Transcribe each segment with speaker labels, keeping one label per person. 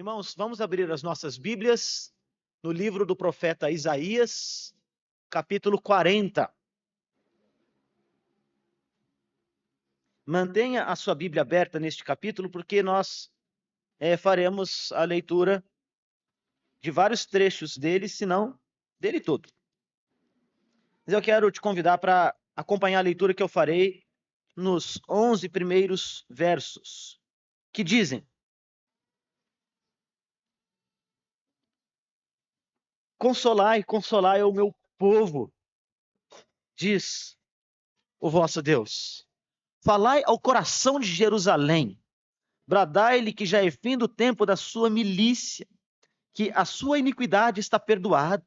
Speaker 1: Irmãos, vamos abrir as nossas Bíblias no livro do profeta Isaías, capítulo 40. Mantenha a sua Bíblia aberta neste capítulo, porque nós faremos a leitura de vários trechos dele, se não dele todo. Mas eu quero te convidar para acompanhar a leitura que eu farei nos 11 primeiros versos, que dizem: Consolai, consolai o meu povo, diz o vosso Deus. Falai ao coração de Jerusalém, bradai-lhe que já é fim do tempo da sua milícia, que a sua iniquidade está perdoada,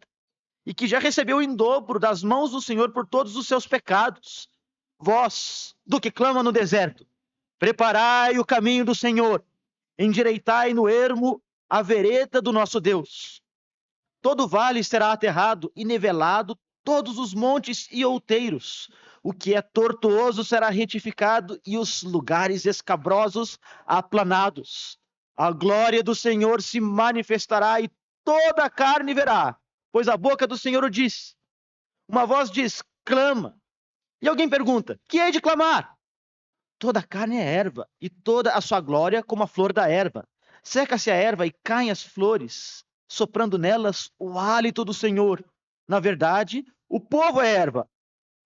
Speaker 1: e que já recebeu em dobro das mãos do Senhor por todos os seus pecados. Vós, do que clama no deserto, preparai o caminho do Senhor, endireitai no ermo a vereda do nosso Deus. Todo vale será aterrado e nivelado, todos os montes e outeiros. O que é tortuoso será retificado e os lugares escabrosos aplanados. A glória do Senhor se manifestará e toda a carne verá, pois a boca do Senhor o diz. Uma voz diz, clama. E alguém pergunta, que hei de clamar? Toda a carne é erva, e toda a sua glória como a flor da erva. Seca-se a erva e caem as flores, soprando nelas o hálito do Senhor. Na verdade, o povo é erva.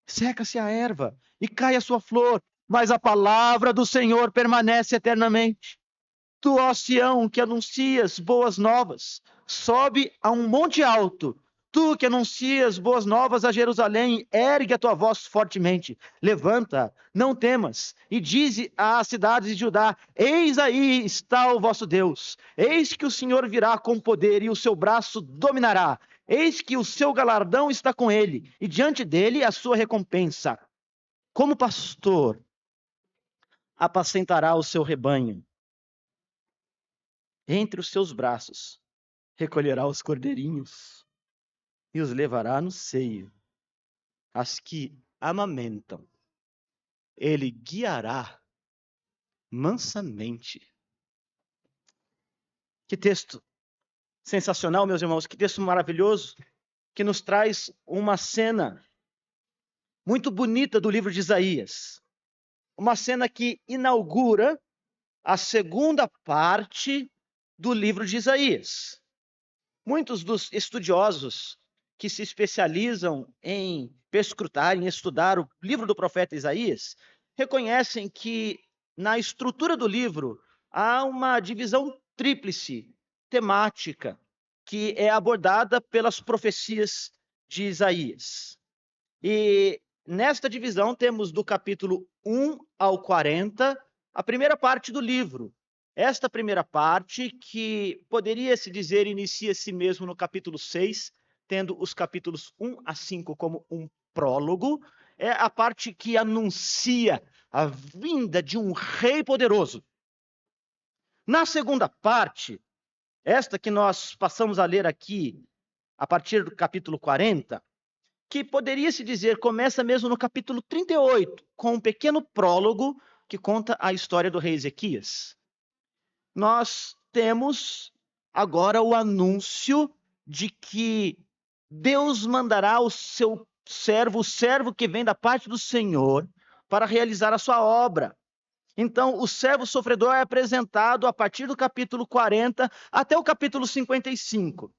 Speaker 1: Seca-se a erva e cai a sua flor, mas a palavra do Senhor permanece eternamente. Tu, ó Sião, que anuncias boas novas, sobe a um monte alto. Tu que anuncias boas novas a Jerusalém, ergue a tua voz fortemente. Levanta, não temas, e dize às cidades de Judá, eis aí está o vosso Deus. Eis que o Senhor virá com poder e o seu braço dominará. Eis que o seu galardão está com ele, e diante dele a sua recompensa. Como pastor, apacentará o seu rebanho. Entre os seus braços, recolherá os cordeirinhos e os levará no seio, as que amamentam. Ele guiará mansamente. Que texto sensacional, meus irmãos, que texto maravilhoso, que nos traz uma cena muito bonita do livro de Isaías. Uma cena que inaugura a segunda parte do livro de Isaías. Muitos dos estudiosos que se especializam em perscrutar, em estudar o livro do profeta Isaías, reconhecem que na estrutura do livro há uma divisão tríplice, temática, que é abordada pelas profecias de Isaías. E nesta divisão temos do capítulo 1 ao 40, a primeira parte do livro. Esta primeira parte, que poderia se dizer inicia-se mesmo no capítulo 6, tendo os capítulos 1 a 5 como um prólogo, é a parte que anuncia a vinda de um rei poderoso. Na segunda parte, esta que nós passamos a ler aqui, a partir do capítulo 40, que poderia se dizer começa mesmo no capítulo 38, com um pequeno prólogo que conta a história do rei Ezequias. Nós temos agora o anúncio de que Deus mandará o seu servo, o servo que vem da parte do Senhor, para realizar a sua obra. Então, o servo sofredor é apresentado a partir do capítulo 40 até o capítulo 55.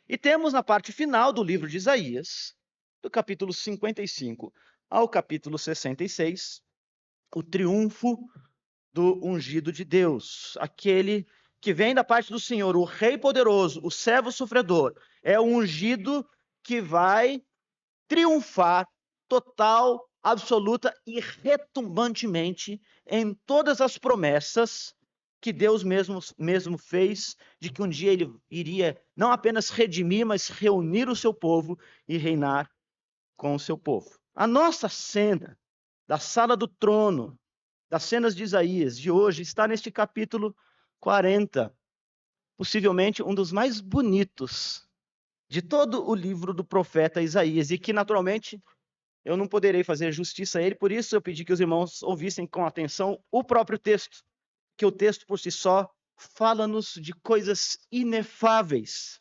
Speaker 1: E temos na parte final do livro de Isaías, do capítulo 55 ao capítulo 66, o triunfo do ungido de Deus, aquele que vem da parte do Senhor, o rei poderoso, o servo sofredor, é o ungido que vai triunfar total, absoluta e retumbantemente em todas as promessas que Deus mesmo fez, de que um dia ele iria não apenas redimir, mas reunir o seu povo e reinar com o seu povo. A nossa cena da sala do trono, das cenas de Isaías de hoje, está neste capítulo 40, possivelmente um dos mais bonitos de todo o livro do profeta Isaías, e que naturalmente eu não poderei fazer justiça a ele, por isso eu pedi que os irmãos ouvissem com atenção o próprio texto, que o texto por si só fala-nos de coisas inefáveis.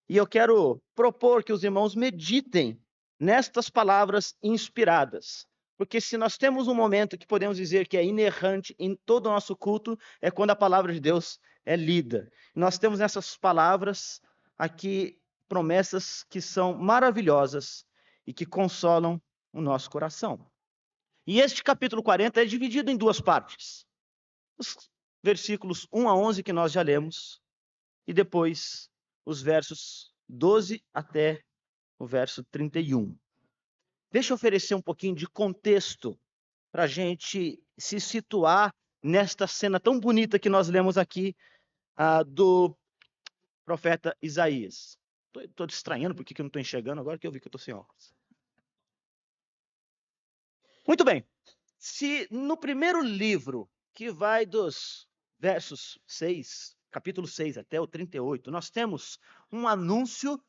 Speaker 1: E eu quero propor que os irmãos meditem nestas palavras inspiradas. Porque se nós temos um momento que podemos dizer que é inerrante em todo o nosso culto, é quando a palavra de Deus é lida. Nós temos nessas palavras aqui promessas que são maravilhosas e que consolam o nosso coração. E este capítulo 40 é dividido em duas partes. Os versículos 1 a 11 que nós já lemos, e depois os versos 12 até o verso 31. Deixa eu oferecer um pouquinho de contexto para a gente se situar nesta cena tão bonita que nós lemos aqui do profeta Isaías. Estou distraindo porque eu não estou enxergando agora que eu vi que eu estou sem óculos. Muito bem. Se no primeiro livro, que vai dos versos 6, capítulo 6 até o 38, nós temos um anúncio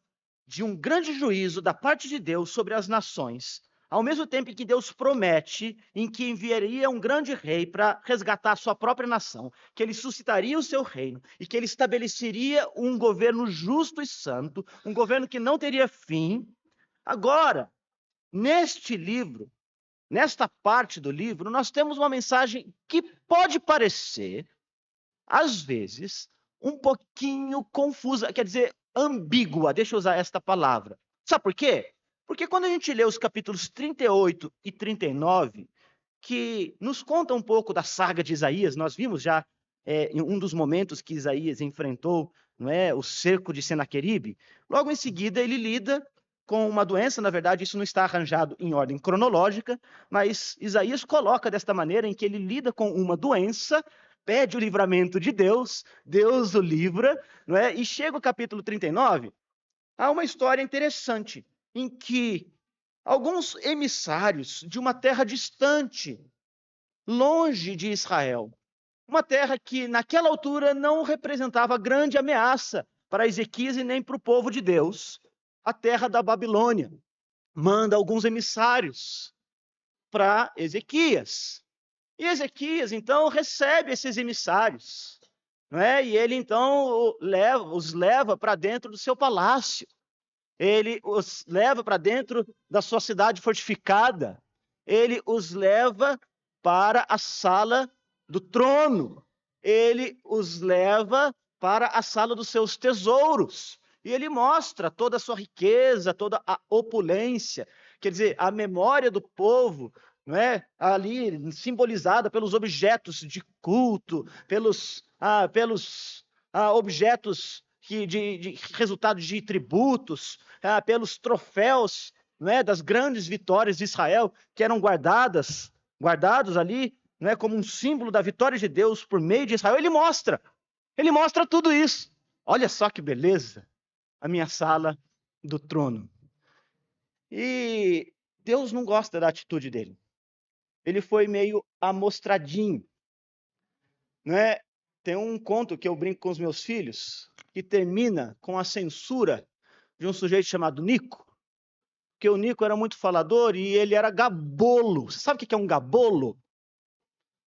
Speaker 1: de um grande juízo da parte de Deus sobre as nações, ao mesmo tempo que Deus promete em que enviaria um grande rei para resgatar a sua própria nação, que ele suscitaria o seu reino e que ele estabeleceria um governo justo e santo, um governo que não teria fim. Agora, neste livro, nesta parte do livro, nós temos uma mensagem que pode parecer, às vezes, um pouquinho confusa, quer dizer, ambígua, deixa eu usar esta palavra. Sabe por quê? Porque quando a gente lê os capítulos 38 e 39, que nos conta um pouco da saga de Isaías, nós vimos já em um dos momentos que Isaías enfrentou, não é, o cerco de Senaqueribe, logo em seguida ele lida com uma doença, na verdade isso não está arranjado em ordem cronológica, mas Isaías coloca desta maneira em que ele lida com uma doença, pede o livramento de Deus, Deus o livra, não é? E chega o capítulo 39, há uma história interessante, em que alguns emissários de uma terra distante, longe de Israel, uma terra que naquela altura não representava grande ameaça para Ezequias e nem para o povo de Deus, a terra da Babilônia, manda alguns emissários para Ezequias. E Ezequias, então, recebe esses emissários, não é? E ele, então, os leva para dentro do seu palácio. Ele os leva para dentro da sua cidade fortificada. Ele os leva para a sala do trono. Ele os leva para a sala dos seus tesouros. E ele mostra toda a sua riqueza, toda a opulência, quer dizer, a memória do povo, não é? Ali simbolizada pelos objetos de culto, pelos objetos de resultados de tributos, pelos troféus, não é, das grandes vitórias de Israel, que eram guardados ali, não é, como um símbolo da vitória de Deus por meio de Israel. Ele mostra tudo isso. Olha só que beleza, a minha sala do trono. E Deus não gosta da atitude dele. Ele foi meio amostradinho, não é? Tem um conto que eu brinco com os meus filhos, que termina com a censura de um sujeito chamado Nico, porque o Nico era muito falador e ele era gabolo. Você sabe o que é um gabolo?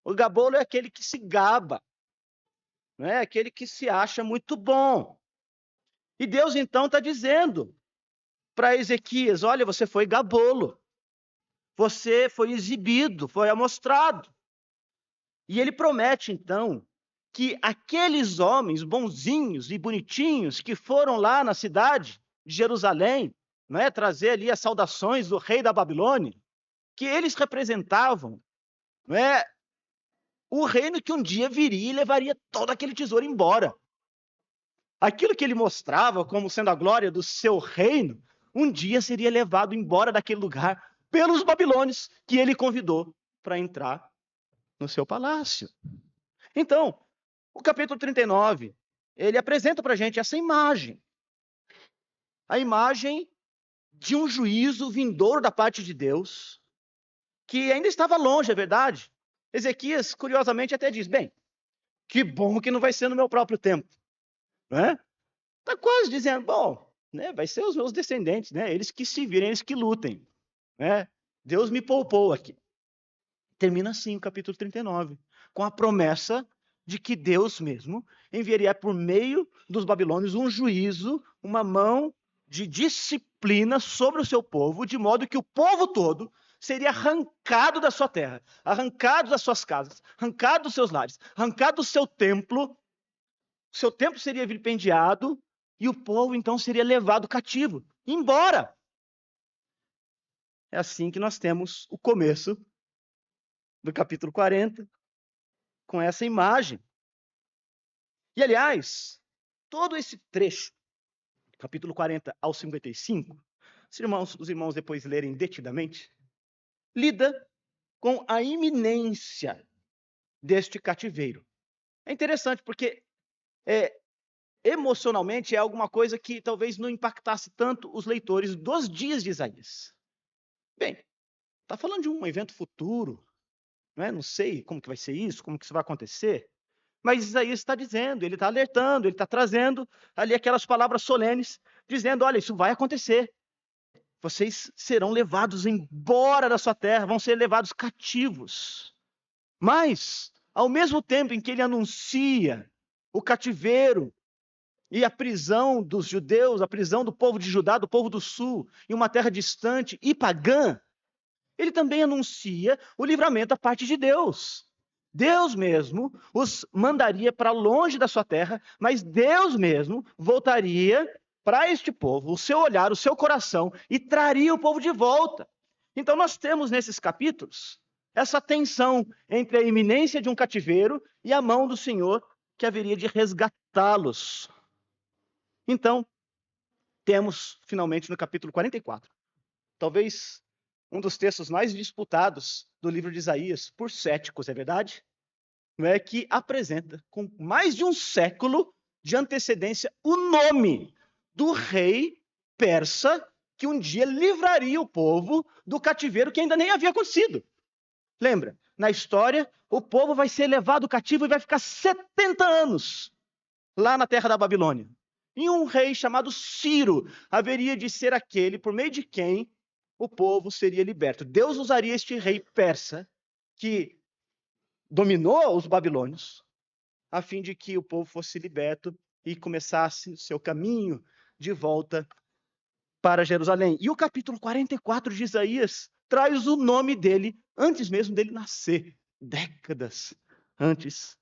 Speaker 1: O gabolo é aquele que se gaba, não é? Aquele que se acha muito bom. E Deus então está dizendo para Ezequias: olha, você foi gabolo, você foi exibido, foi amostrado. E ele promete então que aqueles homens bonzinhos e bonitinhos que foram lá na cidade de Jerusalém, não é, trazer ali as saudações do rei da Babilônia, que eles representavam, não é, o reino que um dia viria e levaria todo aquele tesouro embora. Aquilo que ele mostrava como sendo a glória do seu reino, um dia seria levado embora daquele lugar pelos babilônios que ele convidou para entrar no seu palácio. Então, o capítulo 39, ele apresenta para a gente essa imagem. A imagem de um juízo vindouro da parte de Deus, que ainda estava longe, é verdade. Ezequias, curiosamente, até diz: bem, que bom que não vai ser no meu próprio tempo. Né? Está quase dizendo: bom, né, vai ser os meus descendentes, né, eles que se virem, eles que lutem. Né? Deus me poupou aqui. Termina assim o capítulo 39, com a promessa de que Deus mesmo enviaria por meio dos babilônios um juízo, uma mão de disciplina sobre o seu povo, de modo que o povo todo seria arrancado da sua terra, arrancado das suas casas, arrancado dos seus lares, arrancado do seu templo seria vilipendiado e o povo então seria levado cativo, embora. É assim que nós temos o começo do capítulo 40, com essa imagem. E, aliás, todo esse trecho, capítulo 40 ao 55, os irmãos depois lerem detidamente, lida com a iminência deste cativeiro. É interessante porque emocionalmente é alguma coisa que talvez não impactasse tanto os leitores dos dias de Isaías. Bem, está falando de um evento futuro, não sei como que vai ser isso, como que isso vai acontecer, mas Isaías está dizendo, ele está alertando, ele está trazendo ali aquelas palavras solenes, dizendo, olha, isso vai acontecer. Vocês serão levados embora da sua terra, vão ser levados cativos. Mas, ao mesmo tempo em que ele anuncia o cativeiro e a prisão dos judeus, a prisão do povo de Judá, do povo do sul, em uma terra distante e pagã, ele também anuncia o livramento da parte de Deus. Deus mesmo os mandaria para longe da sua terra, mas Deus mesmo voltaria para este povo, o seu olhar, o seu coração, e traria o povo de volta. Então nós temos nesses capítulos essa tensão entre a iminência de um cativeiro e a mão do Senhor que haveria de resgatá-los. Então, temos finalmente no capítulo 44, talvez um dos textos mais disputados do livro de Isaías, por céticos, é verdade? Não é que apresenta, com mais de um século de antecedência, o nome do rei persa que um dia livraria o povo do cativeiro que ainda nem havia acontecido. Lembra? Na história, o povo vai ser levado cativo e vai ficar 70 anos lá na terra da Babilônia. E um rei chamado Ciro haveria de ser aquele por meio de quem o povo seria liberto. Deus usaria este rei persa que dominou os babilônios a fim de que o povo fosse liberto e começasse o seu caminho de volta para Jerusalém. E o capítulo 44 de Isaías traz o nome dele antes mesmo dele nascer, décadas antes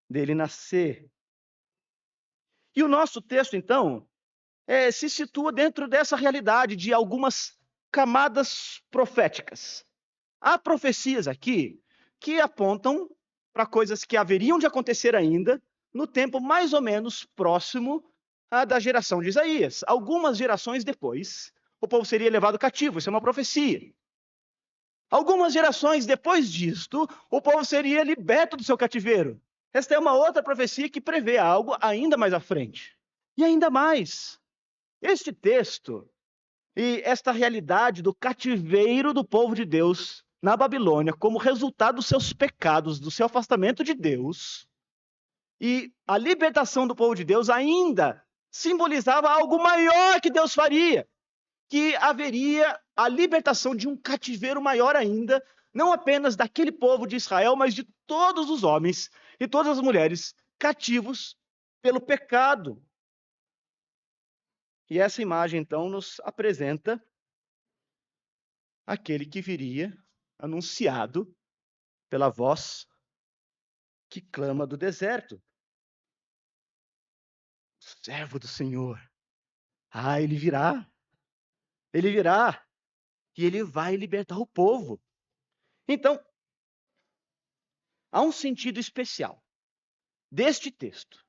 Speaker 1: dele nascer. E o nosso texto, então, se situa dentro dessa realidade de algumas camadas proféticas. Há profecias aqui que apontam para coisas que haveriam de acontecer ainda no tempo mais ou menos próximo da geração de Isaías. Algumas gerações depois, o povo seria levado cativo, isso é uma profecia. Algumas gerações depois disto, o povo seria liberto do seu cativeiro. Esta é uma outra profecia que prevê algo ainda mais à frente. E ainda mais, este texto e esta realidade do cativeiro do povo de Deus na Babilônia, como resultado dos seus pecados, do seu afastamento de Deus, e a libertação do povo de Deus ainda simbolizava algo maior que Deus faria, que haveria a libertação de um cativeiro maior ainda, não apenas daquele povo de Israel, mas de todos os homens e todas as mulheres cativos pelo pecado. E essa imagem, então, nos apresenta aquele que viria anunciado pela voz que clama do deserto. Servo do Senhor. Ele virá. Ele virá. E ele vai libertar o povo. Então, há um sentido especial deste texto.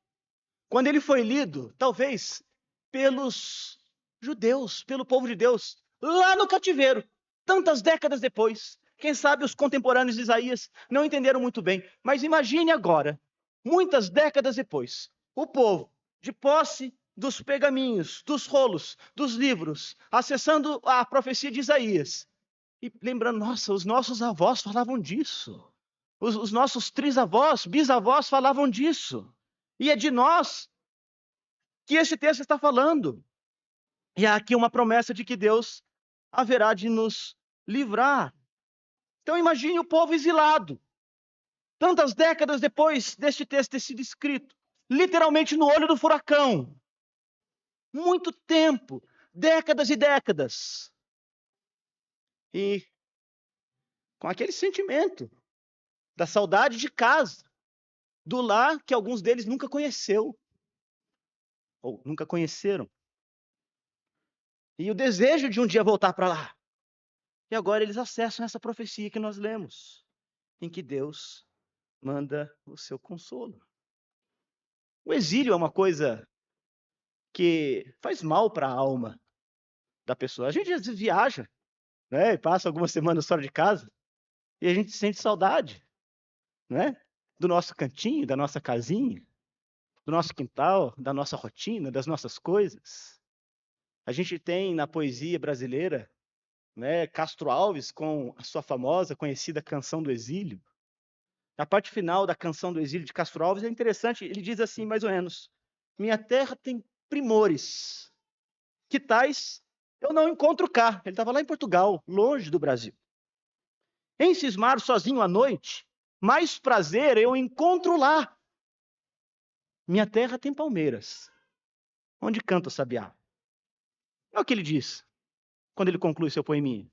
Speaker 1: Quando ele foi lido, talvez, pelos judeus, pelo povo de Deus, lá no cativeiro, tantas décadas depois. Quem sabe os contemporâneos de Isaías não entenderam muito bem. Mas imagine agora, muitas décadas depois, o povo, de posse dos pergaminhos, dos rolos, dos livros, acessando a profecia de Isaías. E lembrando, nossa, os nossos avós falavam disso. Os nossos trisavós, bisavós falavam disso. E é de nós que este texto está falando. E há aqui uma promessa de que Deus haverá de nos livrar. Então imagine o povo exilado, Tantas décadas depois deste texto ter sido escrito, literalmente no olho do furacão. Muito tempo, décadas e décadas. E com aquele sentimento da saudade de casa, do lar que alguns deles nunca conheceu, ou nunca conheceram. E o desejo de um dia voltar para lá. E agora eles acessam essa profecia que nós lemos, em que Deus manda o seu consolo. O exílio é uma coisa que faz mal para a alma da pessoa. A gente às vezes viaja, né, e passa algumas semanas fora de casa, e a gente sente saudade, né, do nosso cantinho, da nossa casinha, do nosso quintal, da nossa rotina, das nossas coisas. A gente tem na poesia brasileira, né, Castro Alves com a sua famosa, conhecida Canção do Exílio. A parte final da Canção do Exílio de Castro Alves é interessante, ele diz assim, mais ou menos: minha terra tem primores, que tais eu não encontro cá. Ele estava lá em Portugal, longe do Brasil. Em cismar sozinho à noite, mais prazer eu encontro lá. Minha terra tem palmeiras, onde canta o sabiá. É o que ele diz, quando ele conclui seu poeminha.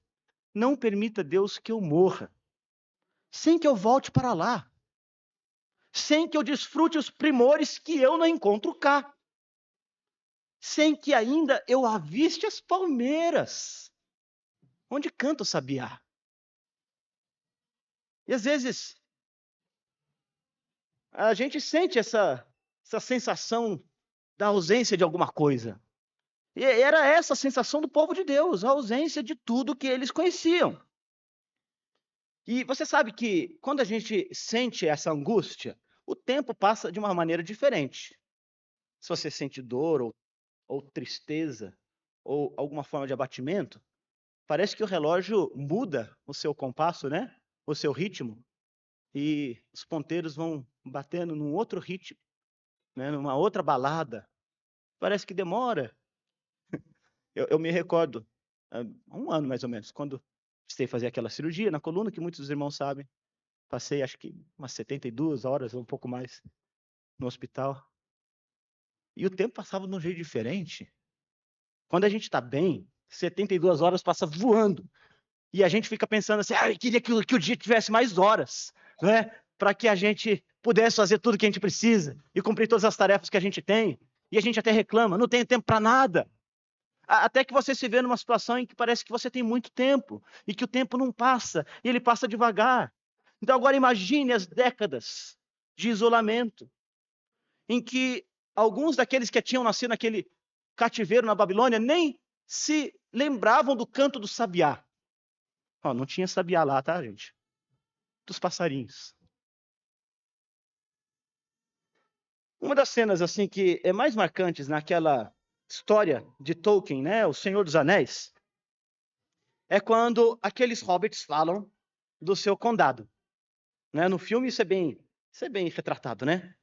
Speaker 1: Não permita, Deus, que eu morra, sem que eu volte para lá, sem que eu desfrute os primores que eu não encontro cá, sem que ainda eu aviste as palmeiras, onde canta o sabiá. E às vezes a gente sente essa sensação da ausência de alguma coisa. E era essa a sensação do povo de Deus, a ausência de tudo que eles conheciam. E você sabe que quando a gente sente essa angústia, o tempo passa de uma maneira diferente. Se você sente dor ou tristeza ou alguma forma de abatimento, parece que o relógio muda o seu compasso, né? O seu ritmo. E os ponteiros vão batendo num outro ritmo, né? Numa outra balada. Parece que demora. Eu me recordo, há um ano mais ou menos, quando precisei fazer aquela cirurgia na coluna, que muitos dos irmãos sabem. Passei, acho que umas 72 horas ou um pouco mais no hospital. E o tempo passava de um jeito diferente. Quando a gente está bem, 72 horas passa voando. E a gente fica pensando assim, eu queria que o dia tivesse mais horas, né? Para que a gente pudesse fazer tudo que a gente precisa e cumprir todas as tarefas que a gente tem. E a gente até reclama, não tenho tempo para nada. Até que você se vê numa situação em que parece que você tem muito tempo e que o tempo não passa, e ele passa devagar. Então agora imagine as décadas de isolamento, em que alguns daqueles que tinham nascido naquele cativeiro na Babilônia nem se lembravam do canto do sabiá. Não tinha sabiá lá, tá, gente? Dos passarinhos. Uma das cenas assim que é mais marcantes naquela história de Tolkien, né, O Senhor dos Anéis, é quando aqueles hobbits falam do seu condado, né? No filme isso é bem retratado, né?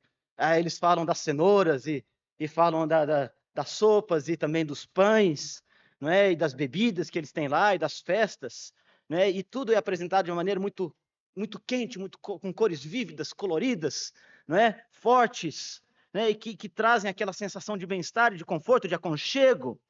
Speaker 1: Eles falam das cenouras e falam das sopas e também dos pães, não é? E das bebidas que eles têm lá e das festas, né? E tudo é apresentado de uma maneira muito muito quente, com cores vívidas, coloridas, não é? Fortes, né? E que trazem aquela sensação de bem-estar, de conforto, de aconchego.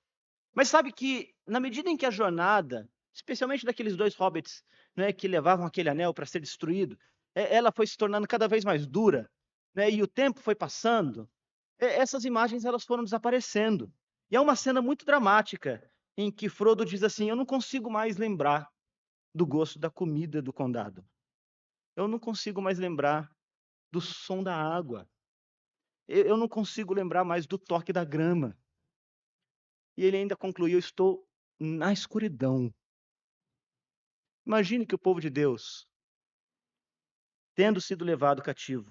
Speaker 1: Mas sabe que na medida em que a jornada, especialmente daqueles dois hobbits, né, que levavam aquele anel para ser destruído, ela foi se tornando cada vez mais dura, né, e o tempo foi passando, essas imagens elas foram desaparecendo. E é uma cena muito dramática em que Frodo diz assim: eu não consigo mais lembrar do gosto da comida do condado. Eu não consigo mais lembrar do som da água. Eu não consigo lembrar mais do toque da grama. E ele ainda concluiu: estou na escuridão. Imagine que o povo de Deus, tendo sido levado cativo,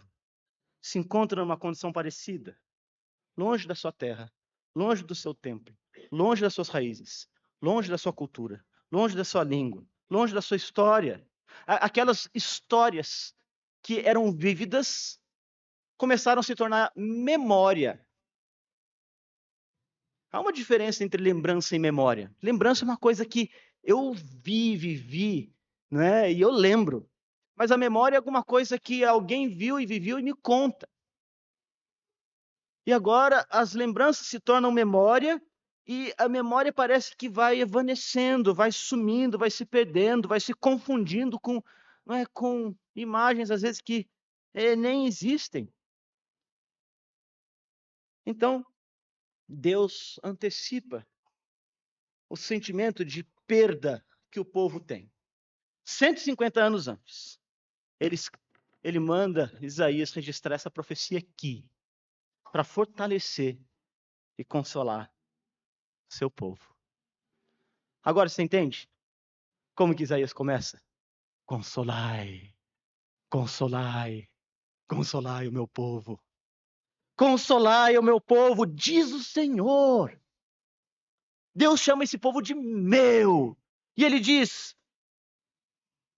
Speaker 1: se encontra numa condição parecida, longe da sua terra, longe do seu templo, longe das suas raízes, longe da sua cultura, longe da sua língua, longe da sua história. Aquelas histórias que eram vívidas começaram a se tornar memória. Há uma diferença entre lembrança e memória. Lembrança é uma coisa que eu vivi, né? E eu lembro. Mas a memória é alguma coisa que alguém viu e viveu e me conta. E agora as lembranças se tornam memória, e a memória parece que vai evanecendo, vai sumindo, vai se perdendo, vai se confundindo com, não é, com imagens, às vezes, que nem existem. Então, Deus antecipa o sentimento de perda que o povo tem. 150 anos antes, ele manda Isaías registrar essa profecia aqui, para fortalecer e consolar seu povo. Agora você entende como que Isaías começa? Consolai, consolai, consolai o meu povo. Consolai o meu povo, diz o Senhor. Deus chama esse povo de meu. E ele diz: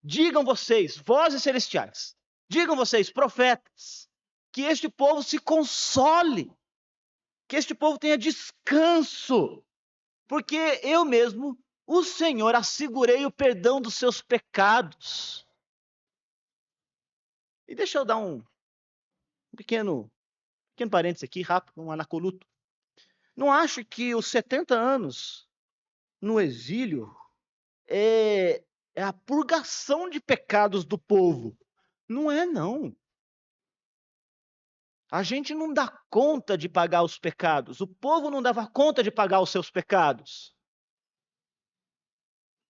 Speaker 1: digam vocês, vozes celestiais, digam vocês, profetas, que este povo se console, que este povo tenha descanso, porque eu mesmo, o Senhor, assegurei o perdão dos seus pecados. E deixa eu dar um pequeno parênteses aqui, rápido, um anacoluto. Não acho que os 70 anos no exílio é a purgação de pecados do povo. Não é, não. A gente não dá conta de pagar os pecados. O povo não dava conta de pagar os seus pecados.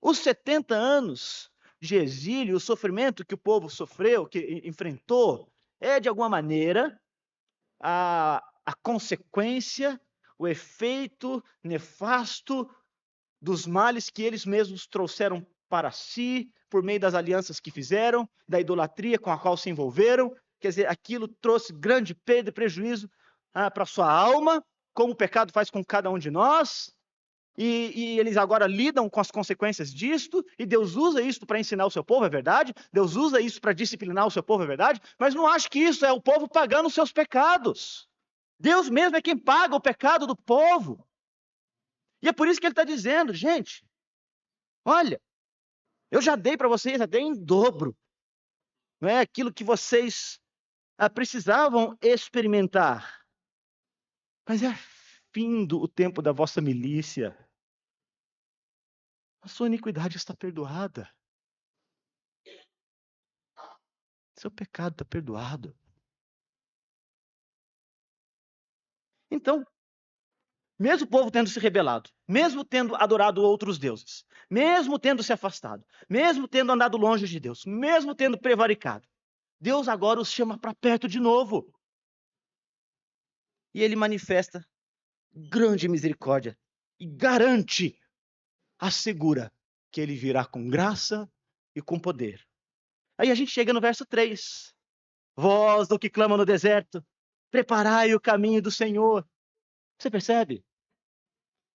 Speaker 1: Os 70 anos de exílio, o sofrimento que o povo sofreu, que enfrentou, é, de alguma maneira, a consequência, o efeito nefasto dos males que eles mesmos trouxeram para si, por meio das alianças que fizeram, da idolatria com a qual se envolveram. Quer dizer, aquilo trouxe grande perda e prejuízo para a sua alma, como o pecado faz com cada um de nós, e eles agora lidam com as consequências disto, e Deus usa isso para ensinar o seu povo, é verdade? Deus usa isso para disciplinar o seu povo, é verdade? Mas não acho que isso é o povo pagando os seus pecados. Deus mesmo é quem paga o pecado do povo. E é por isso que ele está dizendo, gente, olha, eu já dei para vocês, já dei em dobro. Não é aquilo que vocês precisavam experimentar. Mas é findo o tempo da vossa milícia. A sua iniquidade está perdoada. Seu pecado está perdoado. Então, mesmo o povo tendo se rebelado, mesmo tendo adorado outros deuses, mesmo tendo se afastado, mesmo tendo andado longe de Deus, mesmo tendo prevaricado, Deus agora os chama para perto de novo. E ele manifesta grande misericórdia e garante, assegura que ele virá com graça e com poder. Aí a gente chega no verso 3. Vós do que clama no deserto, preparai o caminho do Senhor. Você percebe?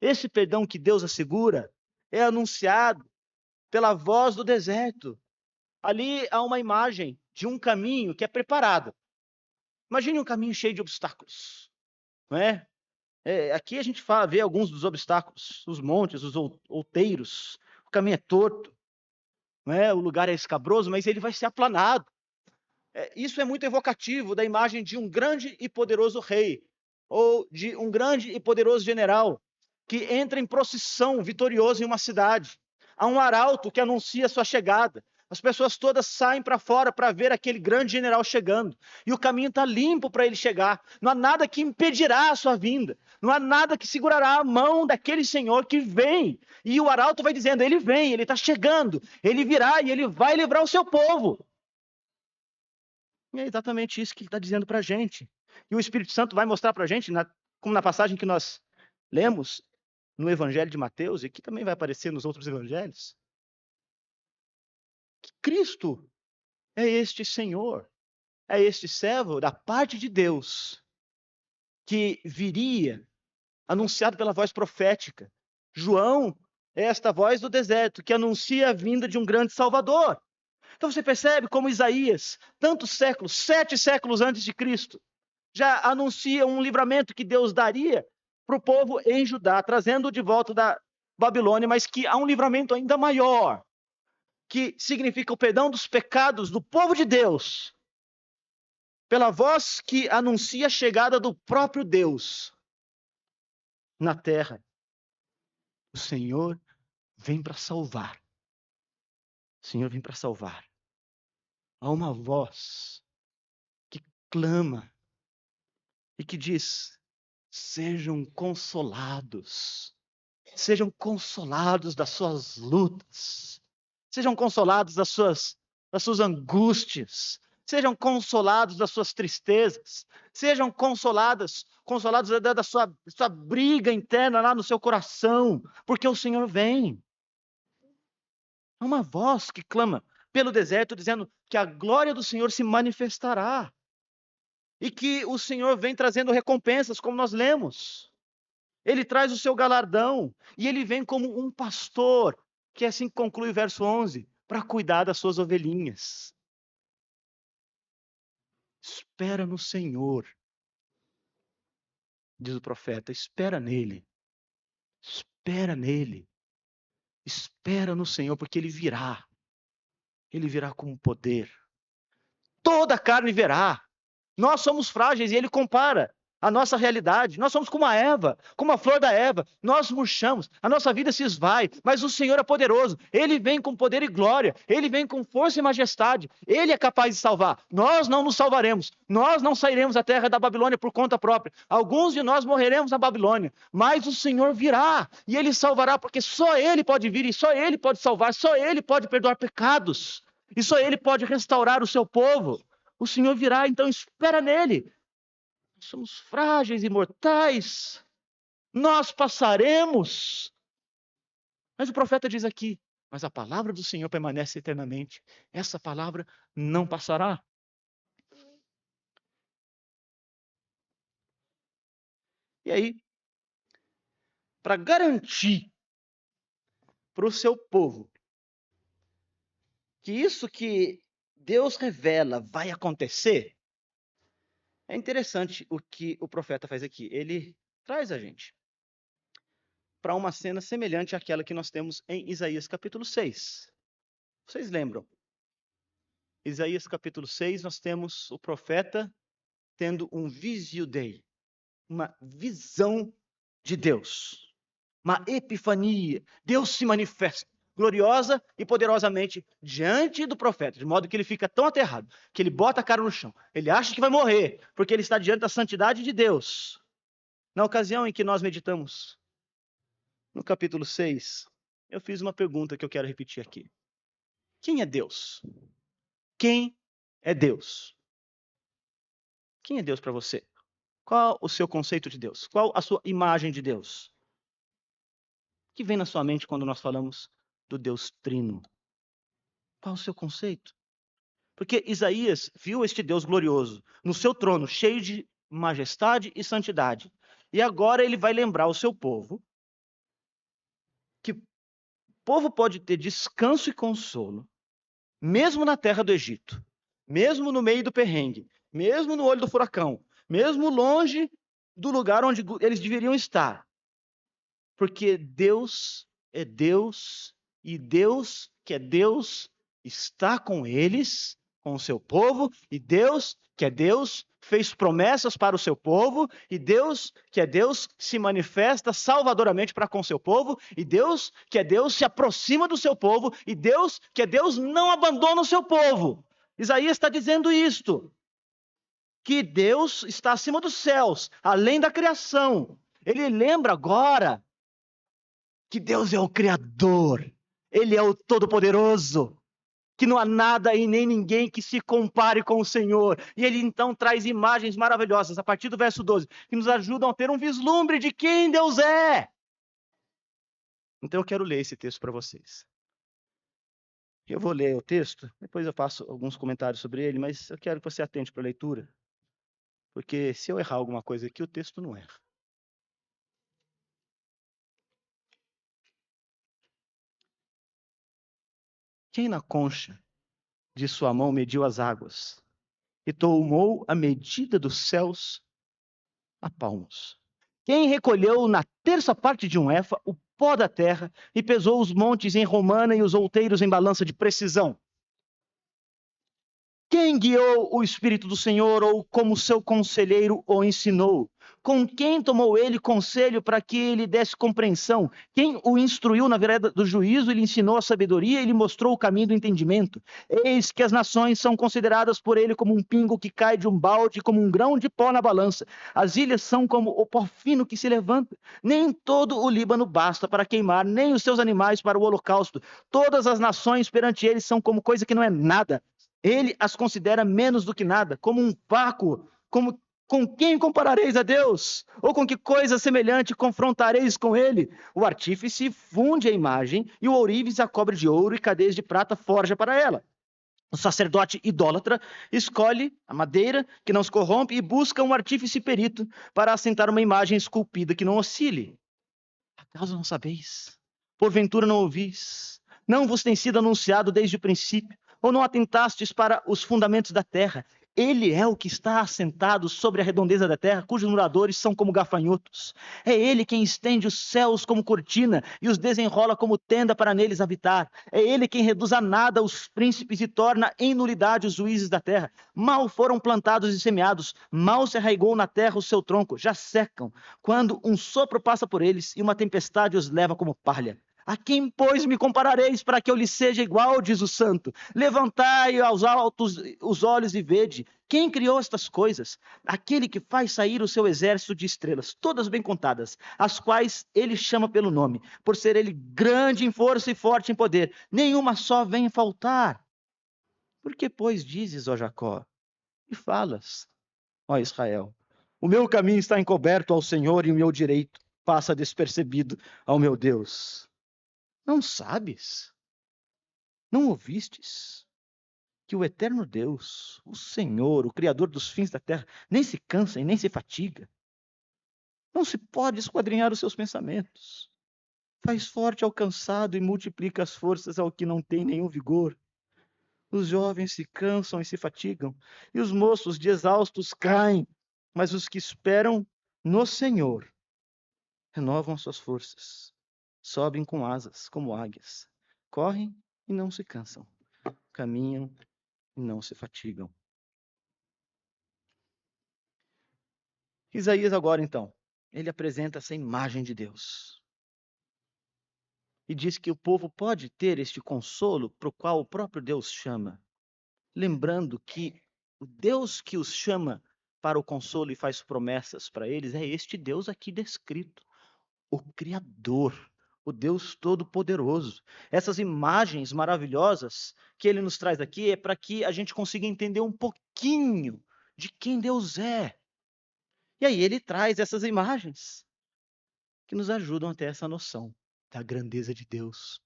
Speaker 1: Esse perdão que Deus assegura é anunciado pela voz do deserto. Ali há uma imagem de um caminho que é preparado. Imagine um caminho cheio de obstáculos, não é? Aqui a gente vê alguns dos obstáculos, os montes, os outeiros. O caminho é torto, não é? O lugar é escabroso, mas ele vai ser aplanado. Isso é muito evocativo da imagem de um grande e poderoso rei, ou de um grande e poderoso general, que entra em procissão vitorioso em uma cidade. Há um arauto que anuncia sua chegada. As pessoas todas saem para fora para ver aquele grande general chegando. E o caminho está limpo para ele chegar. Não há nada que impedirá a sua vinda. Não há nada que segurará a mão daquele Senhor que vem. E o arauto vai dizendo, ele vem, ele está chegando, ele virá e ele vai livrar o seu povo. E é exatamente isso que ele está dizendo para a gente. E o Espírito Santo vai mostrar para a gente, como na passagem que nós lemos no Evangelho de Mateus, e que também vai aparecer nos outros evangelhos, que Cristo é este Senhor, é este servo da parte de Deus, que viria, anunciado pela voz profética. João é esta voz do deserto, que anuncia a vinda de um grande Salvador. Então você percebe como Isaías, tantos séculos, 7 séculos antes de Cristo, já anuncia um livramento que Deus daria para o povo em Judá, trazendo de volta da Babilônia, mas que há um livramento ainda maior. que significa o perdão dos pecados do povo de Deus, pela voz que anuncia a chegada do próprio Deus na terra. O Senhor vem para salvar. O Senhor vem para salvar. Há uma voz que clama e que diz: sejam consolados. Sejam consolados das suas lutas. Sejam consolados das suas angústias. Sejam consolados das suas tristezas. Sejam consolados da sua briga interna lá no seu coração, porque o Senhor vem. É uma voz que clama pelo deserto, dizendo que a glória do Senhor se manifestará. E que o Senhor vem trazendo recompensas, como nós lemos. Ele traz o seu galardão. E ele vem como um pastor, que assim conclui o verso 11, para cuidar das suas ovelhinhas. Espera no Senhor, diz o profeta. Espera nele. Espera nele. Espera no Senhor, porque ele virá. Ele virá com poder. Toda a carne verá. Nós somos frágeis e ele compara a nossa realidade. Nós somos como a Eva, como a flor da Eva. Nós murchamos, a nossa vida se esvai, mas o Senhor é poderoso. Ele vem com poder e glória. Ele vem com força e majestade. Ele é capaz de salvar. Nós não nos salvaremos. Nós não sairemos da terra da Babilônia por conta própria. Alguns de nós morreremos na Babilônia, mas o Senhor virá e ele salvará, porque só ele pode vir e só ele pode salvar, só ele pode perdoar pecados e só ele pode restaurar o seu povo. O Senhor virá, então espera nele. Nós somos frágeis e mortais. Nós passaremos. Mas o profeta diz aqui, mas a palavra do Senhor permanece eternamente. Essa palavra não passará. E aí, para garantir para o seu povo que isso que Deus revela vai acontecer, é interessante o que o profeta faz aqui. Ele traz a gente para uma cena semelhante àquela que nós temos em Isaías capítulo 6. Vocês lembram? Isaías capítulo 6, nós temos o profeta tendo um visio dei, uma visão de Deus, uma epifania. Deus se manifesta gloriosa e poderosamente diante do profeta, de modo que ele fica tão aterrado, que ele bota a cara no chão. Ele acha que vai morrer, porque ele está diante da santidade de Deus. Na ocasião em que nós meditamos no capítulo 6, eu fiz uma pergunta que eu quero repetir aqui. Quem é Deus? Quem é Deus? Quem é Deus para você? Qual o seu conceito de Deus? Qual a sua imagem de Deus? O que vem na sua mente quando nós falamos do Deus Trino? Qual o seu conceito? Porque Isaías viu este Deus glorioso no seu trono, cheio de majestade e santidade. E agora ele vai lembrar o seu povo que o povo pode ter descanso e consolo, mesmo na terra do Egito, mesmo no meio do perrengue, mesmo no olho do furacão, mesmo longe do lugar onde eles deveriam estar. Porque Deus é Deus, e Deus, que é Deus, está com eles, com o seu povo, e Deus, que é Deus, fez promessas para o seu povo, e Deus, que é Deus, se manifesta salvadoramente para com o seu povo, e Deus, que é Deus, se aproxima do seu povo, e Deus, que é Deus, não abandona o seu povo. Isaías está dizendo isto, que Deus está acima dos céus, além da criação. Ele lembra agora que Deus é o Criador, Ele é o Todo-Poderoso, que não há nada e nem ninguém que se compare com o Senhor. E Ele então traz imagens maravilhosas, a partir do verso 12, que nos ajudam a ter um vislumbre de quem Deus é. Então eu quero ler esse texto para vocês. Eu vou ler o texto, depois eu faço alguns comentários sobre ele, mas eu quero que você atente para a leitura, porque se eu errar alguma coisa aqui, o texto não erra. Quem na concha de sua mão mediu as águas e tomou a medida dos céus a palmos? Quem recolheu na terça parte de um éfa o pó da terra e pesou os montes em romana e os outeiros em balança de precisão. Quem guiou o Espírito do Senhor ou como seu conselheiro o ensinou? Com quem tomou ele conselho para que ele desse compreensão? Quem o instruiu na vereda do juízo e lhe ensinou a sabedoria e lhe mostrou o caminho do entendimento? Eis que as nações são consideradas por ele como um pingo que cai de um balde, como um grão de pó na balança. As ilhas são como o pó fino que se levanta. Nem todo o Líbano basta para queimar, nem os seus animais para o holocausto. Todas as nações perante ele são como coisa que não é nada. Ele as considera menos do que nada, como um vácuo, com quem comparareis a Deus? Ou com que coisa semelhante confrontareis com ele? O artífice funde a imagem, e o ourives a cobre de ouro e cadeias de prata forja para ela. O sacerdote idólatra escolhe a madeira que não se corrompe e busca um artífice perito para assentar uma imagem esculpida que não oscile. Acaso não sabeis? Porventura não ouvis? Não vos tem sido anunciado desde o princípio? Ou não atentastes para os fundamentos da terra? Ele é o que está assentado sobre a redondeza da terra, cujos moradores são como gafanhotos. É ele quem estende os céus como cortina e os desenrola como tenda para neles habitar. É ele quem reduz a nada os príncipes e torna em nulidade os juízes da terra. Mal foram plantados e semeados, mal se arraigou na terra o seu tronco, já secam, quando um sopro passa por eles e uma tempestade os leva como palha. A quem, pois, me comparareis para que eu lhe seja igual, diz o santo? Levantai aos altos os olhos e vede. Quem criou estas coisas? Aquele que faz sair o seu exército de estrelas, todas bem contadas, as quais ele chama pelo nome, por ser ele grande em força e forte em poder. Nenhuma só vem faltar. Por que, pois, dizes, ó Jacó, e falas, ó Israel? O meu caminho está encoberto ao Senhor e o meu direito passa despercebido ao meu Deus. Não sabes? Não ouvistes? Que o eterno Deus, o Senhor, o Criador dos fins da terra, nem se cansa e nem se fatiga. Não se pode esquadrinhar os seus pensamentos. Faz forte ao cansado e multiplica as forças ao que não tem nenhum vigor. Os jovens se cansam e se fatigam, e os moços de exaustos caem, mas os que esperam no Senhor renovam as suas forças, sobem com asas como águias, correm e não se cansam, caminham e não se fatigam. Isaías agora, então, ele apresenta essa imagem de Deus. E diz que o povo pode ter este consolo para o qual o próprio Deus chama. Lembrando que o Deus que os chama para o consolo e faz promessas para eles é este Deus aqui descrito. O Criador, o Deus Todo-Poderoso. Essas imagens maravilhosas que ele nos traz aqui é para que a gente consiga entender um pouquinho de quem Deus é. E aí ele traz essas imagens que nos ajudam a ter essa noção da grandeza de Deus.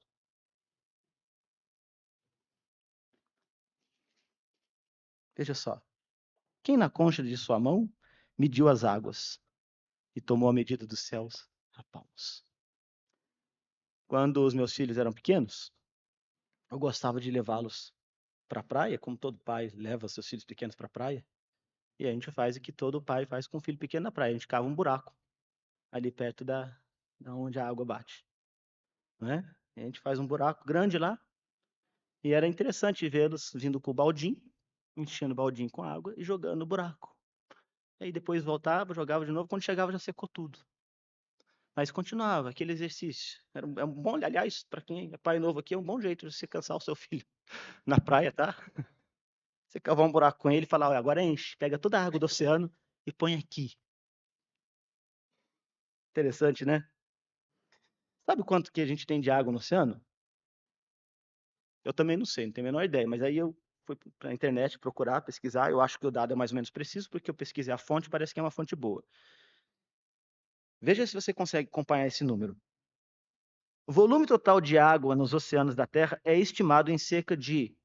Speaker 1: Veja só. Quem na concha de sua mão mediu as águas e tomou a medida dos céus a palmos? Quando os meus filhos eram pequenos, eu gostava de levá-los para a praia, como todo pai leva seus filhos pequenos para a praia. E a gente faz o que todo pai faz com um filho pequeno na praia. A gente cava um buraco ali perto da onde a água bate. Né? A gente faz um buraco grande lá. E era interessante vê-los vindo com o baldinho, enchendo o baldinho com água e jogando no buraco. E aí depois voltava, jogava de novo. Quando chegava já secou tudo. Mas continuava aquele exercício. É um bom, aliás, para quem é pai novo aqui, é um bom jeito de você cansar o seu filho na praia, tá? Você cavar um buraco com ele e falar, olha, agora enche, pega toda a água do oceano e põe aqui. Interessante, né? Sabe quanto que a gente tem de água no oceano? Eu também não sei, não tenho a menor ideia, mas aí eu fui para a internet procurar, pesquisar, eu acho que o dado é mais ou menos preciso, porque eu pesquisei a fonte, parece que é uma fonte boa. Veja se você consegue acompanhar esse número. O volume total de água nos oceanos da Terra é estimado em cerca de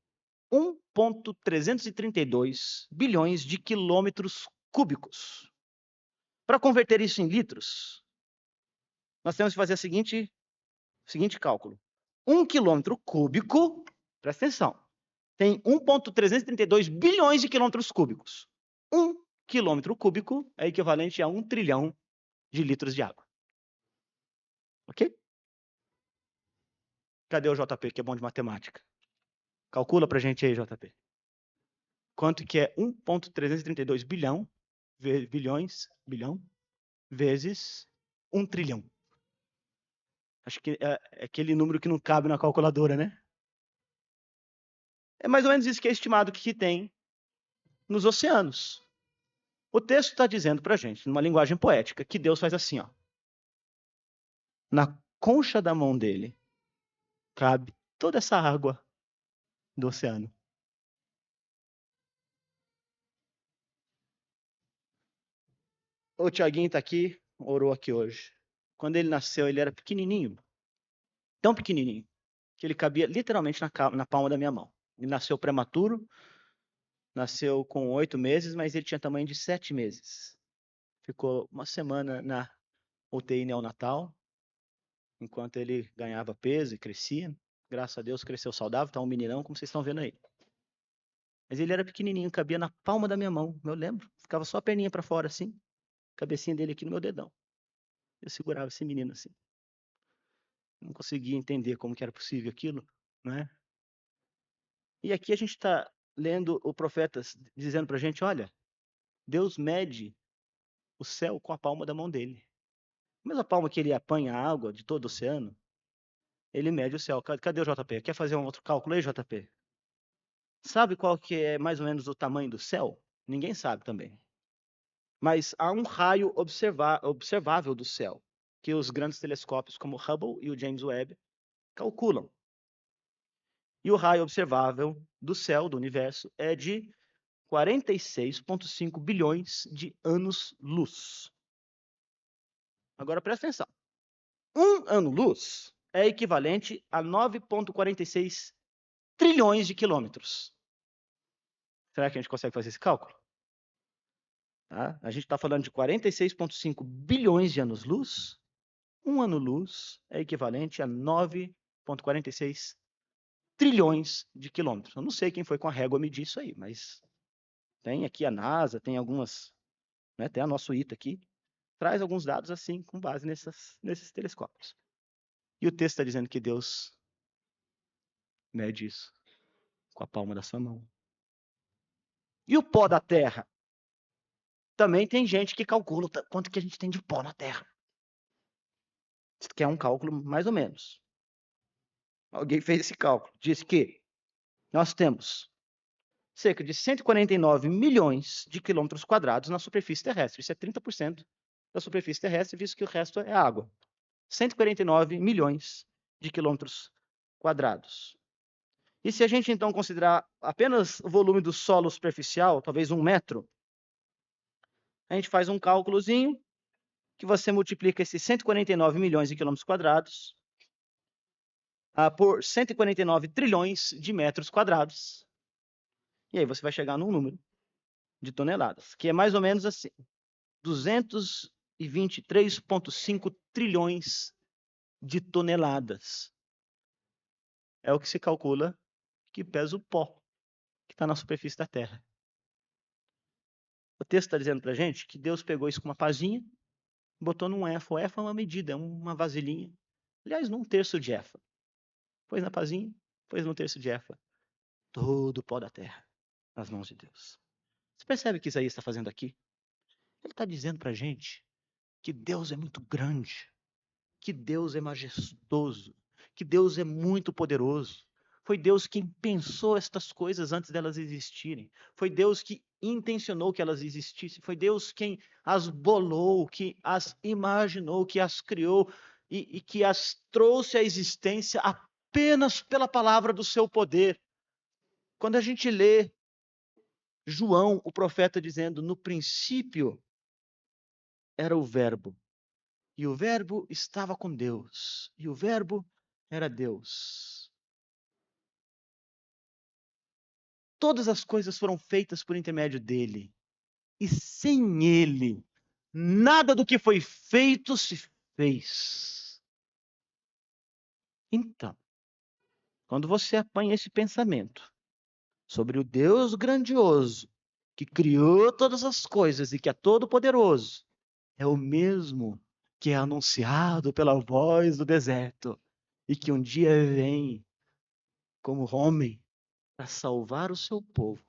Speaker 1: 1,332 bilhões de quilômetros cúbicos. Para converter isso em litros, nós temos que fazer o seguinte cálculo. 1 quilômetro cúbico, presta atenção, tem 1,332 bilhões de quilômetros cúbicos. 1 quilômetro cúbico é equivalente a 1 trilhão de litros de água. Ok? Cadê o JP, que é bom de matemática? Calcula pra gente aí, JP. Quanto que é 1,332 bilhão, bilhão, vezes 1 trilhão. Acho que é aquele número que não cabe na calculadora, né? É mais ou menos isso que é estimado que tem nos oceanos. O texto está dizendo pra gente, numa linguagem poética, que Deus faz assim, ó. Na concha da mão dele cabe toda essa água do oceano. O Tiaguinho está aqui, orou aqui hoje. Quando ele nasceu, ele era pequenininho, tão pequenininho, que ele cabia literalmente na palma da minha mão. Ele nasceu prematuro, nasceu com 8 meses, mas ele tinha tamanho de 7 meses. Ficou uma semana na UTI neonatal, enquanto ele ganhava peso e crescia. Graças a Deus cresceu saudável, está um meninão, como vocês estão vendo aí. Mas ele era pequenininho, cabia na palma da minha mão, eu lembro. Ficava só a perninha para fora assim, cabecinha dele aqui no meu dedão. Eu segurava esse menino assim. Não conseguia entender como que era possível aquilo, né? E aqui a gente está lendo o profeta dizendo para a gente, olha, Deus mede o céu com a palma da mão dele. A mesma palma que ele apanha a água de todo o oceano, ele mede o céu. Cadê o JP? Quer fazer um outro cálculo aí, JP? Sabe qual que é mais ou menos o tamanho do céu? Ninguém sabe também. Mas há um raio observável do céu, que os grandes telescópios como o Hubble e o James Webb calculam. E o raio observável do céu, do universo, é de 46,5 bilhões de anos-luz. Agora presta atenção. Um ano-luz é equivalente a 9,46 trilhões de quilômetros. Será que a gente consegue fazer esse cálculo? Tá? A gente está falando de 46,5 bilhões de anos-luz. Um ano-luz é equivalente a 9,46 trilhões de quilômetros. Eu não sei quem foi com a régua medir isso aí, mas tem aqui a NASA, tem algumas, né, tem a nossa ITA aqui, traz alguns dados assim, com base nesses telescópios. E o texto está dizendo que Deus mede isso com a palma da sua mão. E o pó da terra? Também tem gente que calcula quanto que a gente tem de pó na terra. Isso aqui é um cálculo mais ou menos. Alguém fez esse cálculo. Diz que nós temos cerca de 149 milhões de quilômetros quadrados na superfície terrestre. Isso é 30% da superfície terrestre, visto que o resto é água. 149 milhões de quilômetros quadrados. E se a gente, então, considerar apenas o volume do solo superficial, talvez 1 metro, a gente faz um cálculozinho que você multiplica esses 149 milhões de quilômetros quadrados por 149 trilhões de metros quadrados. E aí você vai chegar num número de toneladas, que é mais ou menos assim, 223,5 trilhões de toneladas. É o que se calcula que pesa o pó que está na superfície da Terra. O texto está dizendo para a gente que Deus pegou isso com uma pazinha, botou num éfa. O éfa é uma medida, é uma vasilhinha. Aliás, num terço de éfa. Pôs na pazinha, pôs num terço de éfa. Todo o pó da terra nas mãos de Deus. Você percebe o que Isaías está fazendo aqui? Ele está dizendo para a gente que Deus é muito grande, que Deus é majestoso, que Deus é muito poderoso. Foi Deus quem pensou estas coisas antes delas existirem. Foi Deus que intencionou que elas existissem. Foi Deus quem as bolou, que as imaginou, que as criou e que as trouxe à existência apenas pela palavra do seu poder. Quando a gente lê João, o profeta, dizendo: no princípio era o Verbo, e o Verbo estava com Deus, e o Verbo era Deus. Todas as coisas foram feitas por intermédio dele, e sem ele, nada do que foi feito se fez. Então, quando você apanha esse pensamento sobre o Deus grandioso, que criou todas as coisas e que é todo-poderoso, é o mesmo que é anunciado pela voz do deserto. e que um dia vem como homem para salvar o seu povo,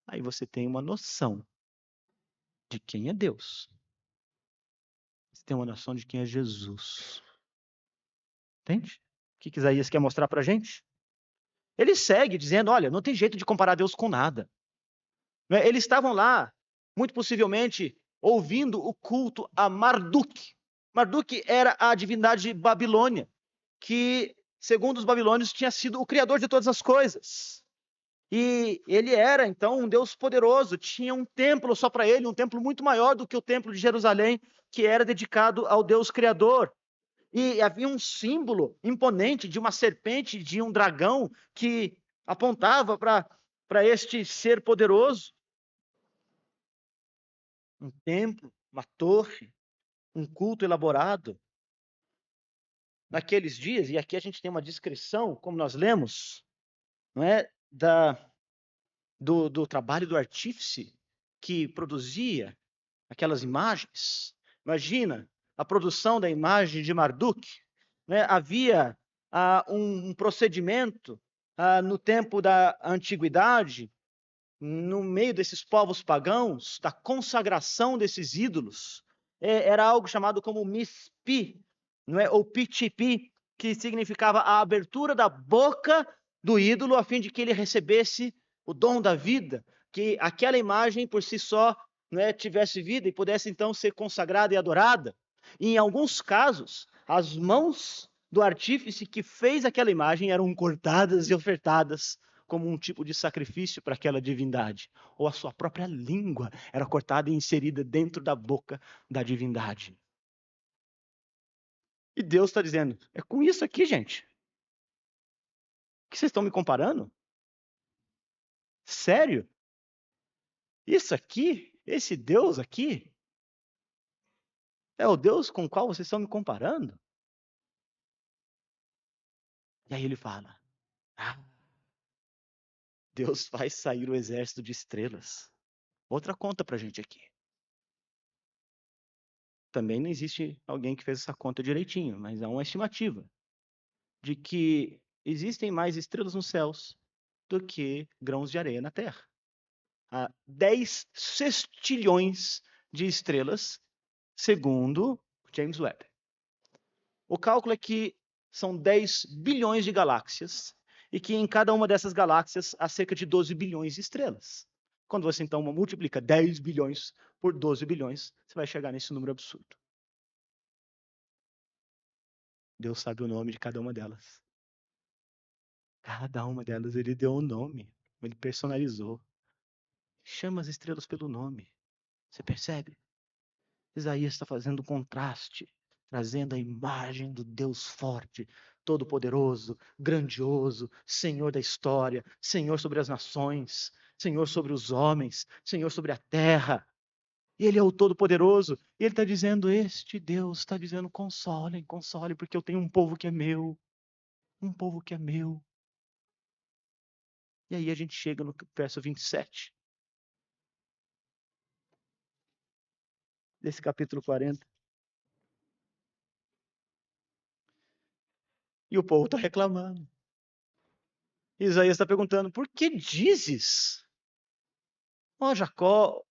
Speaker 1: aí você tem uma noção de quem é Deus. Você tem uma noção de quem é Jesus. Entende? O que Isaías quer mostrar para a gente? Ele segue dizendo, olha, não tem jeito de comparar Deus com nada. Eles estavam lá, muito possivelmente, ouvindo o culto a Marduk. Marduk era a divindade babilônia, que, segundo os babilônios, tinha sido o criador de todas as coisas. E ele era, então, um Deus poderoso. Tinha um templo só para ele, um templo muito maior do que o templo de Jerusalém, que era dedicado ao Deus criador. E havia um símbolo imponente de uma serpente, de um dragão, que apontava para este ser poderoso. Um templo, uma torre, um culto elaborado. Naqueles dias, e aqui a gente tem uma descrição, como nós lemos, não é, do trabalho do artífice que produzia aquelas imagens. Imagina a produção da imagem de Marduk. Né? Havia um procedimento no tempo da antiguidade, no meio desses povos pagãos, da consagração desses ídolos. Era algo chamado como mispi, não é? Ou pitipi, que significava a abertura da boca do ídolo a fim de que ele recebesse o dom da vida, que aquela imagem por si só, não é, tivesse vida e pudesse então ser consagrada e adorada. E em alguns casos, as mãos do artífice que fez aquela imagem eram cortadas e ofertadas como um tipo de sacrifício para aquela divindade. Ou a sua própria língua era cortada e inserida dentro da boca da divindade. E Deus está dizendo, é com isso aqui, gente. Que vocês estão me comparando? Sério? Isso aqui, esse Deus aqui, é o Deus com o qual vocês estão me comparando? E aí ele fala, Deus faz sair o exército de estrelas. Outra conta para a gente aqui. Também não existe alguém que fez essa conta direitinho, mas há uma estimativa de que existem mais estrelas nos céus do que grãos de areia na Terra. Há 10 sextilhões de estrelas, segundo James Webb. O cálculo é que são 10 bilhões de galáxias e que em cada uma dessas galáxias há cerca de 12 bilhões de estrelas. Quando você então multiplica 10 bilhões por 12 bilhões, você vai chegar nesse número absurdo. Deus sabe o nome de cada uma delas. Cada uma delas ele deu um nome, ele personalizou. Chama as estrelas pelo nome. Você percebe? Isaías está fazendo um contraste, trazendo a imagem do Deus forte, todo-poderoso, grandioso, Senhor da história, Senhor sobre as nações, Senhor sobre os homens, Senhor sobre a terra. Ele é o Todo-Poderoso. E ele está dizendo, este Deus está dizendo, consolem, consolem, porque eu tenho um povo que é meu. Um povo que é meu. E aí a gente chega no verso 27. Desse capítulo 40. E o povo está reclamando. Isaías está perguntando, por que dizes, ó Jacó,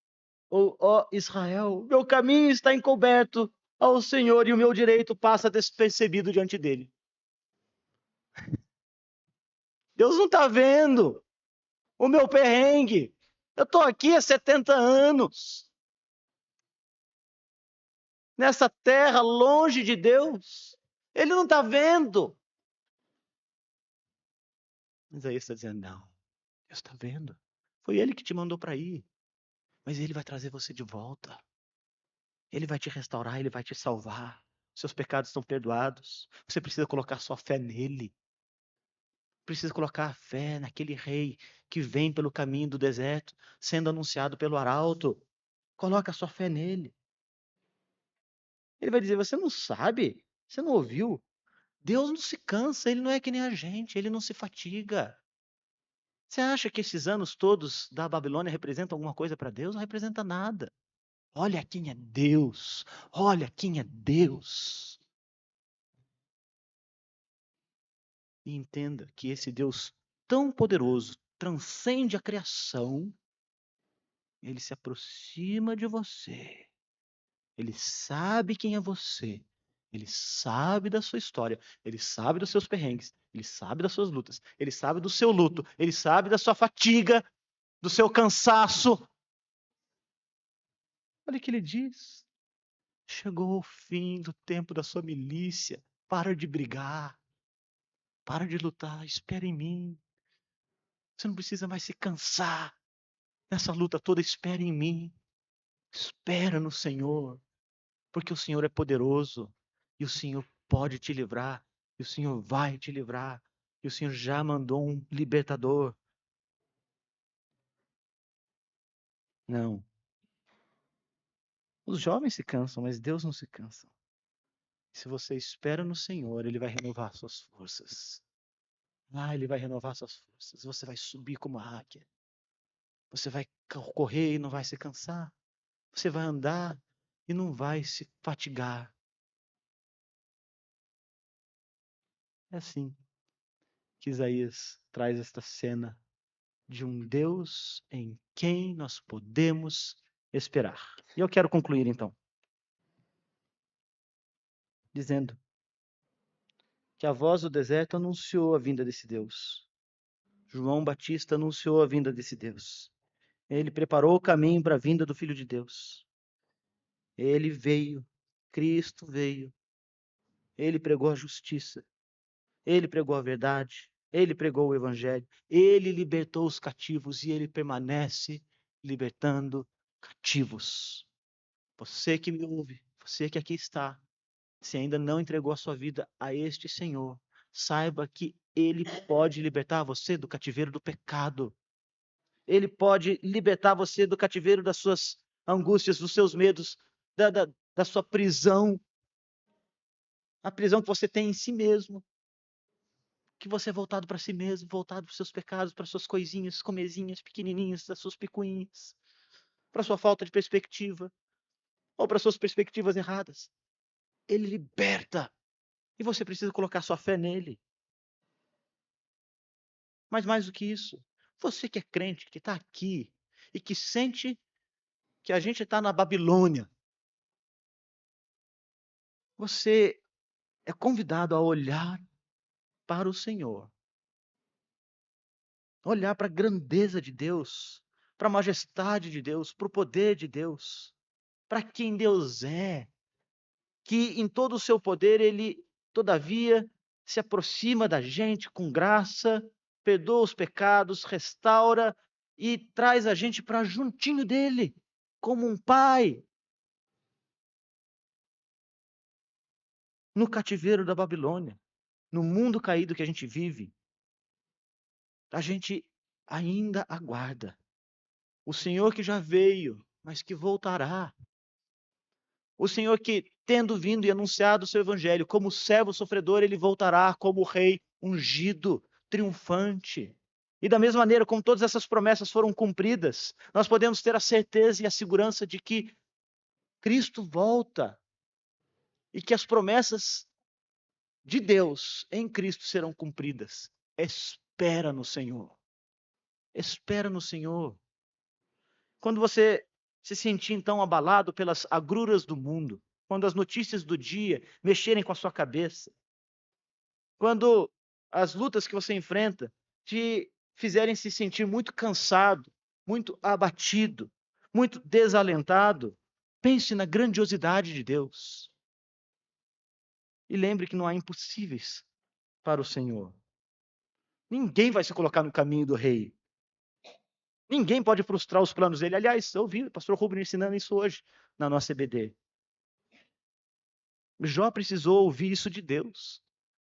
Speaker 1: ou ó Israel, meu caminho está encoberto ao Senhor e o meu direito passa despercebido diante dele. Deus não está vendo o meu perrengue. Eu estou aqui há 70 anos. Nessa terra, longe de Deus. Ele não está vendo. Isaías está dizendo, não, Deus está vendo. Foi ele que te mandou para ir. Mas ele vai trazer você de volta. Ele vai te restaurar, ele vai te salvar. Seus pecados estão perdoados. Você precisa colocar sua fé nele. Precisa colocar a fé naquele rei que vem pelo caminho do deserto, sendo anunciado pelo arauto. Coloca a sua fé nele. Ele vai dizer: você não sabe? Você não ouviu? Deus não se cansa, ele não é que nem a gente, ele não se fatiga. Você acha que esses anos todos da Babilônia representam alguma coisa para Deus? Não representa nada. Olha quem é Deus. Olha quem é Deus. E entenda que esse Deus tão poderoso transcende a criação. Ele se aproxima de você. Ele sabe quem é você. Ele sabe da sua história. Ele sabe dos seus perrengues. Ele sabe das suas lutas. Ele sabe do seu luto. Ele sabe da sua fatiga, do seu cansaço. Olha o que ele diz. Chegou o fim do tempo da sua milícia. Para de brigar. Para de lutar. Espera em mim. Você não precisa mais se cansar nessa luta toda. Espera em mim. Espera no Senhor. Porque o Senhor é poderoso. E o Senhor pode te livrar. E o Senhor vai te livrar. E o Senhor já mandou um libertador. Não. Os jovens se cansam, mas Deus não se cansa. Se você espera no Senhor, Ele vai renovar suas forças. Ele vai renovar suas forças. Você vai subir como a águia. Você vai correr e não vai se cansar. Você vai andar e não vai se fatigar. É assim que Isaías traz esta cena de um Deus em quem nós podemos esperar. E eu quero concluir então, dizendo que a voz do deserto anunciou a vinda desse Deus. João Batista anunciou a vinda desse Deus. Ele preparou o caminho para a vinda do Filho de Deus. Ele veio, Cristo veio. Ele pregou a justiça. Ele pregou a verdade. Ele pregou o evangelho. Ele libertou os cativos e ele permanece libertando cativos. Você que me ouve, você que aqui está, se ainda não entregou a sua vida a este Senhor, saiba que Ele pode libertar você do cativeiro do pecado. Ele pode libertar você do cativeiro das suas angústias, dos seus medos, da sua prisão. A prisão que você tem em si mesmo. Que você é voltado para si mesmo, voltado para os seus pecados, para suas coisinhas, comezinhas, pequenininhas, das suas picuinhas, para sua falta de perspectiva, ou para suas perspectivas erradas. Ele liberta. E você precisa colocar sua fé nele. Mas mais do que isso, você que é crente, que está aqui e que sente que a gente está na Babilônia, você é convidado a olhar para o Senhor, olhar para a grandeza de Deus, para a majestade de Deus, para o poder de Deus, para quem Deus é, que em todo o seu poder ele, todavia, se aproxima da gente com graça, perdoa os pecados, restaura e traz a gente para juntinho dele, como um pai. No cativeiro da Babilônia, no mundo caído que a gente vive, a gente ainda aguarda o Senhor que já veio, mas que voltará. O Senhor que, tendo vindo e anunciado o seu evangelho como servo sofredor, ele voltará como rei ungido, triunfante. E da mesma maneira como todas essas promessas foram cumpridas, nós podemos ter a certeza e a segurança de que Cristo volta e que as promessas de Deus em Cristo serão cumpridas. Espera no Senhor. Espera no Senhor. Quando você se sentir então abalado pelas agruras do mundo, quando as notícias do dia mexerem com a sua cabeça, quando as lutas que você enfrenta te fizerem se sentir muito cansado, muito abatido, muito desalentado, pense na grandiosidade de Deus. E lembre que não há impossíveis para o Senhor. Ninguém vai se colocar no caminho do rei. Ninguém pode frustrar os planos dele. Aliás, eu ouvi o pastor Rubens ensinando isso hoje na nossa EBD. Jó precisou ouvir isso de Deus.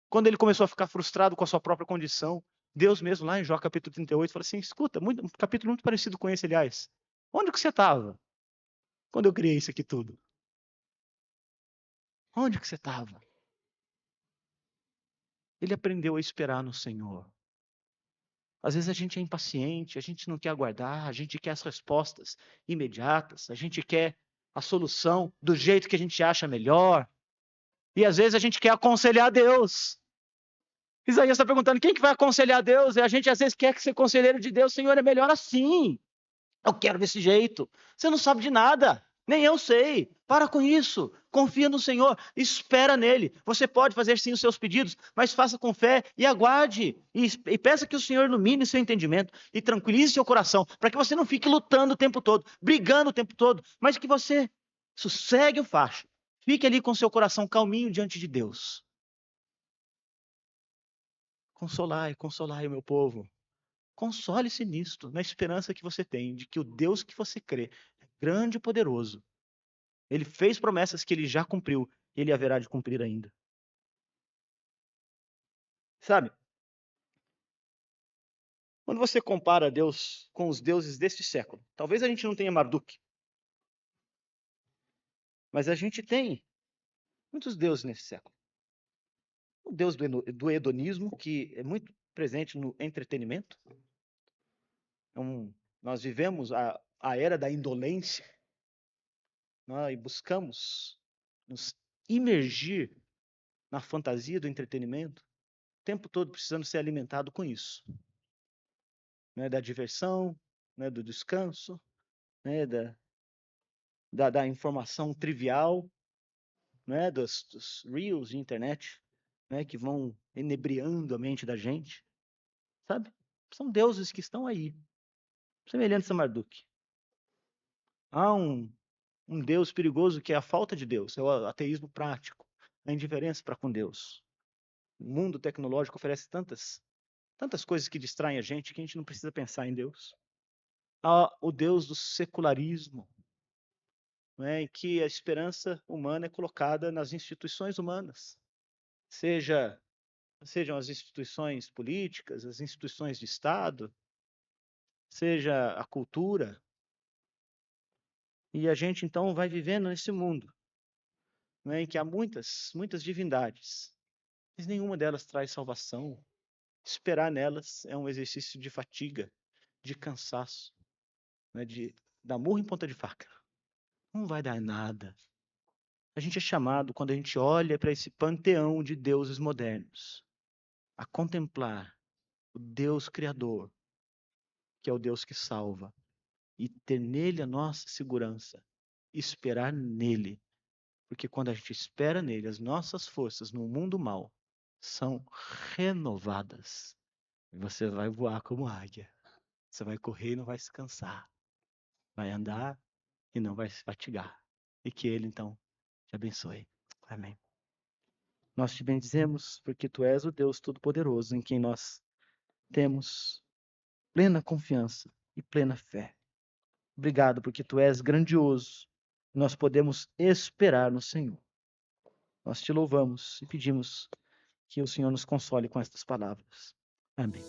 Speaker 1: Quando ele começou a ficar frustrado com a sua própria condição, Deus mesmo, lá em Jó capítulo 38, falou assim, escuta, um capítulo muito parecido com esse, aliás. Onde que você estava quando eu criei isso aqui tudo? Onde que você estava? Ele aprendeu a esperar no Senhor. Às vezes a gente é impaciente, a gente não quer aguardar, a gente quer as respostas imediatas, a gente quer a solução do jeito que a gente acha melhor. E às vezes a gente quer aconselhar Deus. Isaías está perguntando, quem que vai aconselhar Deus? E a gente às vezes quer ser conselheiro de Deus. Senhor, é melhor assim. Eu quero desse jeito. Você não sabe de nada. Nem eu sei. Para com isso. Confia no Senhor. Espera nele. Você pode fazer sim os seus pedidos, mas faça com fé e aguarde. E peça que o Senhor ilumine seu entendimento e tranquilize seu coração, para que você não fique lutando o tempo todo, brigando o tempo todo, mas que você sossegue o facho. Fique ali com seu coração calminho diante de Deus. Consolai, consolai o meu povo. Console-se nisto, na esperança que você tem, de que o Deus que você crê é grande e poderoso. Ele fez promessas que ele já cumpriu, e ele haverá de cumprir ainda. Sabe? Quando você compara Deus com os deuses deste século, talvez a gente não tenha Marduk, mas a gente tem muitos deuses nesse século. O deus do hedonismo, que é muito presente no entretenimento. Nós vivemos a era da indolência, e buscamos nos imergir na fantasia do entretenimento, o tempo todo precisando ser alimentado com isso. Da diversão, do descanso, da informação trivial, dos reels de internet, que vão enebriando a mente da gente. Sabe? São deuses que estão aí, semelhantes a Marduk. Há um Deus perigoso que é a falta de Deus, é o ateísmo prático, a indiferença para com Deus. O mundo tecnológico oferece tantas coisas que distraem a gente que a gente não precisa pensar em Deus. Há o Deus do secularismo, em que a esperança humana é colocada nas instituições humanas, sejam as instituições políticas, as instituições de Estado, seja a cultura. E a gente então vai vivendo nesse mundo, em que há muitas divindades, mas nenhuma delas traz salvação. Esperar nelas é um exercício de fatiga, de cansaço, de dar murro em ponta de faca. Não vai dar nada. A gente é chamado, quando a gente olha para esse panteão de deuses modernos, a contemplar o Deus Criador, que é o Deus que salva, e ter nele a nossa segurança, esperar nele. Porque quando a gente espera nele, as nossas forças no mundo mal são renovadas. E você vai voar como águia. Você vai correr e não vai se cansar. Vai andar e não vai se fatigar. E que ele, então, te abençoe. Amém. Nós te bendizemos porque tu és o Deus Todo-Poderoso em quem nós temos plena confiança e plena fé. Obrigado porque tu és grandioso. Nós podemos esperar no Senhor. Nós te louvamos e pedimos que o Senhor nos console com estas palavras. Amém.